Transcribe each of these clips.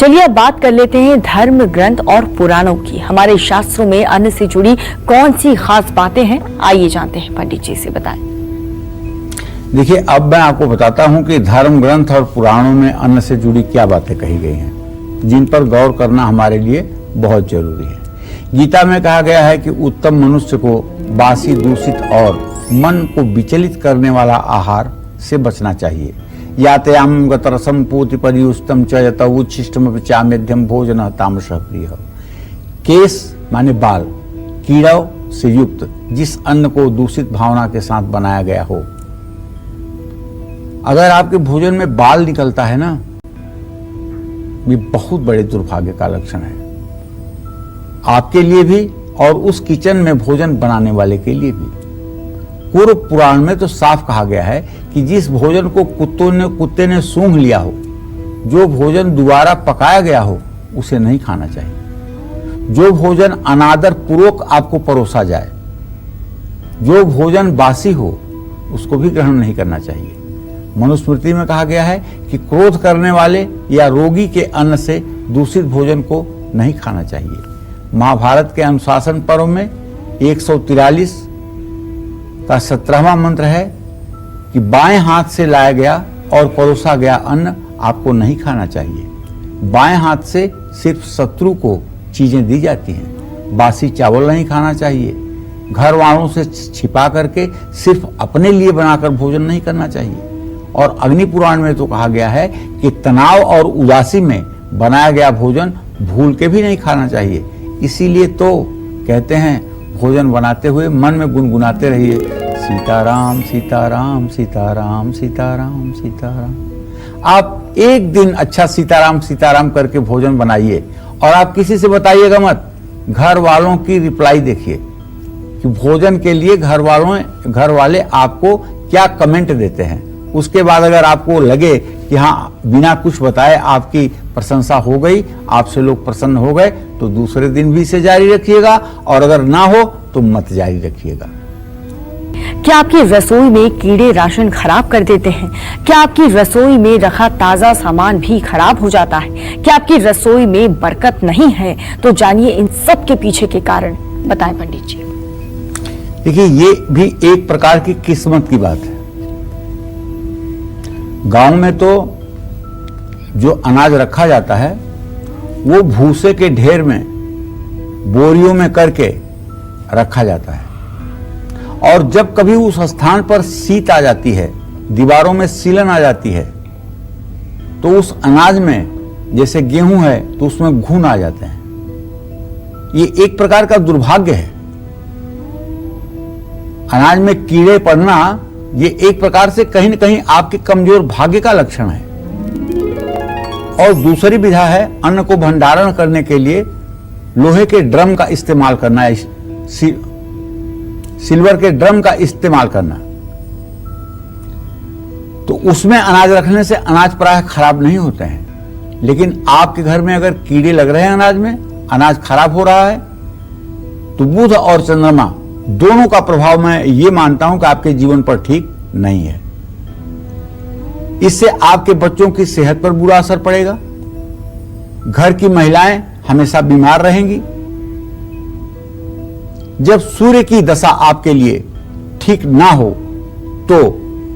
चलिए अब बात कर लेते हैं धर्म ग्रंथ और पुराणों की। हमारे शास्त्रों में अन्न से जुड़ी कौन सी खास बातें हैं, आइए जानते हैं, पंडित जी से बताएं। देखिए, अब मैं आपको बताता हूं कि धर्म ग्रंथ और पुराणों में अन्न से जुड़ी क्या बातें कही गई हैं, जिन पर गौर करना हमारे लिए बहुत जरूरी है। गीता में कहा गया है कि उत्तम मनुष्य को बासी, दूषित और मन को विचलित करने वाला आहार से बचना चाहिए। यातयाम गतरसम पूति परियुष्टम च यत उच्छिष्टम चामेध्यम भोजन तामसः प्रिय। केश माने बाल, कीड़ों से युक्त जिस अन्न को दूषित भावना के साथ बनाया गया हो। अगर आपके भोजन में बाल निकलता है ना, ये बहुत बड़े दुर्भाग्य का लक्षण है, आपके लिए भी और उस किचन में भोजन बनाने वाले के लिए भी। पूर्व पुराण में तो साफ कहा गया है कि जिस भोजन को कुत्ते ने सूंघ लिया हो, जो भोजन दोबारा पकाया गया हो, उसे नहीं खाना चाहिए। जो भोजन अनादर पूर्वक आपको परोसा जाए, जो भोजन बासी हो, उसको भी ग्रहण नहीं करना चाहिए। मनुस्मृति में कहा गया है कि क्रोध करने वाले या रोगी के अन्न से दूषित भोजन को नहीं खाना चाहिए। महाभारत के अनुशासन पर्व में 143 का 17वां मंत्र है कि बाएं हाथ से लाया गया और परोसा गया अन्न आपको नहीं खाना चाहिए। बाएं हाथ से सिर्फ शत्रु को चीजें दी जाती हैं। बासी चावल नहीं खाना चाहिए। घर वालों से छिपा करके सिर्फ अपने लिए बनाकर भोजन नहीं करना चाहिए। और अग्नि पुराण में तो कहा गया है कि तनाव और उदासी में बनाया गया भोजन भूल के भी नहीं खाना चाहिए। इसीलिए तो कहते हैं, भोजन बनाते हुए मन में गुनगुनाते रहिए, सीताराम सीताराम सीताराम सीताराम सीताराम। आप एक दिन अच्छा सीताराम सीताराम करके भोजन बनाइए और आप किसी से बताइएगा मत। घर वालों की रिप्लाई देखिए कि भोजन के लिए घर वाले आपको क्या कमेंट देते हैं। उसके बाद अगर आपको लगे कि हाँ, बिना कुछ बताए आपकी प्रशंसा हो गई, आपसे लोग प्रसन्न हो गए, तो दूसरे दिन भी इसे जारी रखिएगा, और अगर ना हो तो मत जारी रखिएगा। क्या आपकी रसोई में कीड़े राशन खराब कर देते हैं? क्या आपकी रसोई में रखा ताजा सामान भी खराब हो जाता है? क्या आपकी रसोई में बरकत नहीं है? तो जानिए इन सब के पीछे के कारण, बताएं पंडित जी। देखिए, ये भी एक प्रकार की किस्मत की बात है। गांव में तो जो अनाज रखा जाता है वो भूसे के ढेर में बोरियों में करके रखा जाता है, और जब कभी उस स्थान पर शीत आ जाती है, दीवारों में सीलन आ जाती है, तो उस अनाज में, जैसे गेहूं है तो उसमें घुन आ जाते हैं। ये एक प्रकार का दुर्भाग्य है। अनाज में कीड़े पड़ना ये एक प्रकार से कहीं न कहीं आपके कमजोर भाग्य का लक्षण है। और दूसरी विधा है अन्न को भंडारण करने के लिए लोहे के ड्रम का इस्तेमाल करना, सिल्वर के ड्रम का इस्तेमाल करना। तो उसमें अनाज रखने से अनाज प्रायः खराब नहीं होते हैं। लेकिन आपके घर में अगर कीड़े लग रहे हैं अनाज में, अनाज खराब हो रहा है, तो बुध और चंद्रमा दोनों का प्रभाव मैं ये मानता हूं कि आपके जीवन पर ठीक नहीं है। इससे आपके बच्चों की सेहत पर बुरा असर पड़ेगा। घर की महिलाएं हमेशा बीमार रहेंगी। जब सूर्य की दशा आपके लिए ठीक ना हो, तो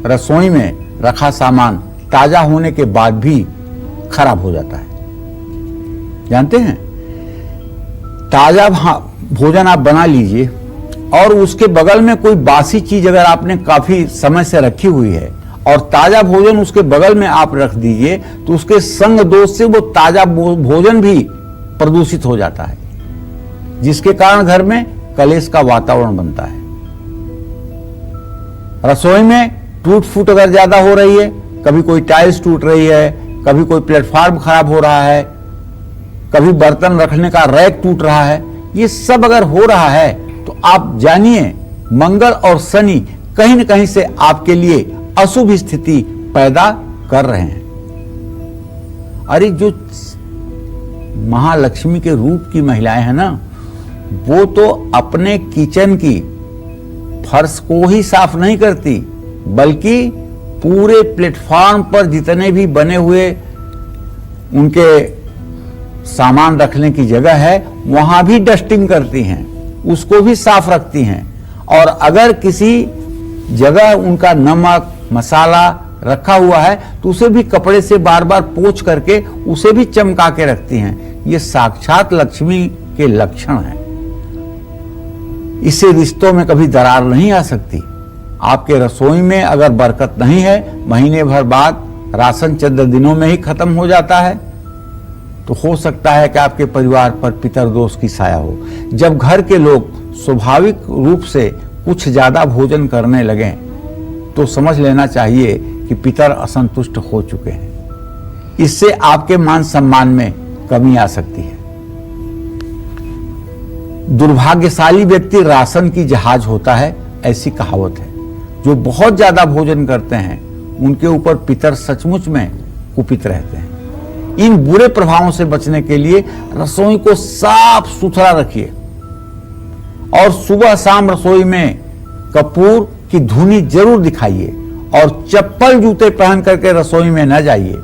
रसोई में रखा सामान ताजा होने के बाद भी खराब हो जाता है। जानते हैं, ताजा भोजन आप बना लीजिए और उसके बगल में कोई बासी चीज अगर आपने काफी समय से रखी हुई है और ताजा भोजन उसके बगल में आप रख दीजिए, तो उसके संग दोष से वो ताजा भोजन भी प्रदूषित हो जाता है, जिसके कारण घर में कलेश का वातावरण बनता है। रसोई में टूट फूट अगर ज्यादा हो रही है, कभी कोई टाइल्स टूट रही है, कभी कोई प्लेटफॉर्म खराब हो रहा है, कभी बर्तन रखने का रैक टूट रहा है, ये सब अगर हो रहा है, तो आप जानिए मंगल और शनि कहीं न कहीं से आपके लिए अशुभ स्थिति पैदा कर रहे हैं। अरे, जो महालक्ष्मी के रूप की महिलाएं हैं ना, वो तो अपने किचन की फर्श को ही साफ नहीं करती, बल्कि पूरे प्लेटफॉर्म पर जितने भी बने हुए उनके सामान रखने की जगह है वहां भी डस्टिंग करती हैं, उसको भी साफ रखती हैं। और अगर किसी जगह उनका नमक मसाला रखा हुआ है तो उसे भी कपड़े से बार बार पोंछ करके उसे भी चमका के रखती हैं। ये साक्षात लक्ष्मी के लक्षण हैं। इससे रिश्तों में कभी दरार नहीं आ सकती। आपके रसोई में अगर बरकत नहीं है, महीने भर बाद राशन चंद दिनों में ही खत्म हो जाता है, तो हो सकता है कि आपके परिवार पर पितरदोष की छाया हो। जब घर के लोग स्वाभाविक रूप से कुछ ज्यादा भोजन करने लगें तो समझ लेना चाहिए कि पितर असंतुष्ट हो चुके हैं। इससे आपके मान सम्मान में कमी आ सकती है। दुर्भाग्यशाली व्यक्ति राशन की जहाज होता है, ऐसी कहावत है। जो बहुत ज्यादा भोजन करते हैं उनके ऊपर पितर सचमुच में कुपित रहते हैं। इन बुरे प्रभावों से बचने के लिए रसोई को साफ सुथरा रखिए और सुबह शाम रसोई में कपूर की धुनी जरूर दिखाइए और चप्पल जूते पहन करके रसोई में न जाइए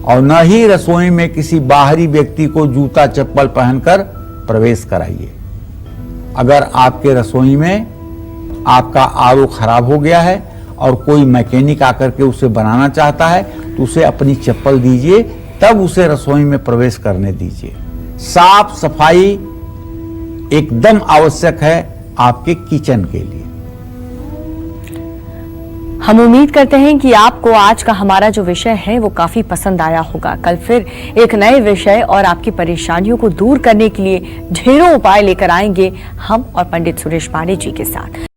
और न ही रसोई में किसी बाहरी व्यक्ति को जूता चप्पल पहनकर प्रवेश कराइए। अगर आपके रसोई में आपका आरओ खराब हो गया है और कोई मैकेनिक आकर के उसे बनाना चाहता है तो उसे अपनी चप्पल दीजिए, तब उसे रसोई में प्रवेश करने दीजिए। साफ सफाई एकदम आवश्यक है आपके किचन के लिए। हम उम्मीद करते हैं कि आपको आज का हमारा जो विषय है वो काफी पसंद आया होगा। कल फिर एक नए विषय और आपकी परेशानियों को दूर करने के लिए ढेरों उपाय लेकर आएंगे हम और पंडित सुरेश पांडे जी के साथ।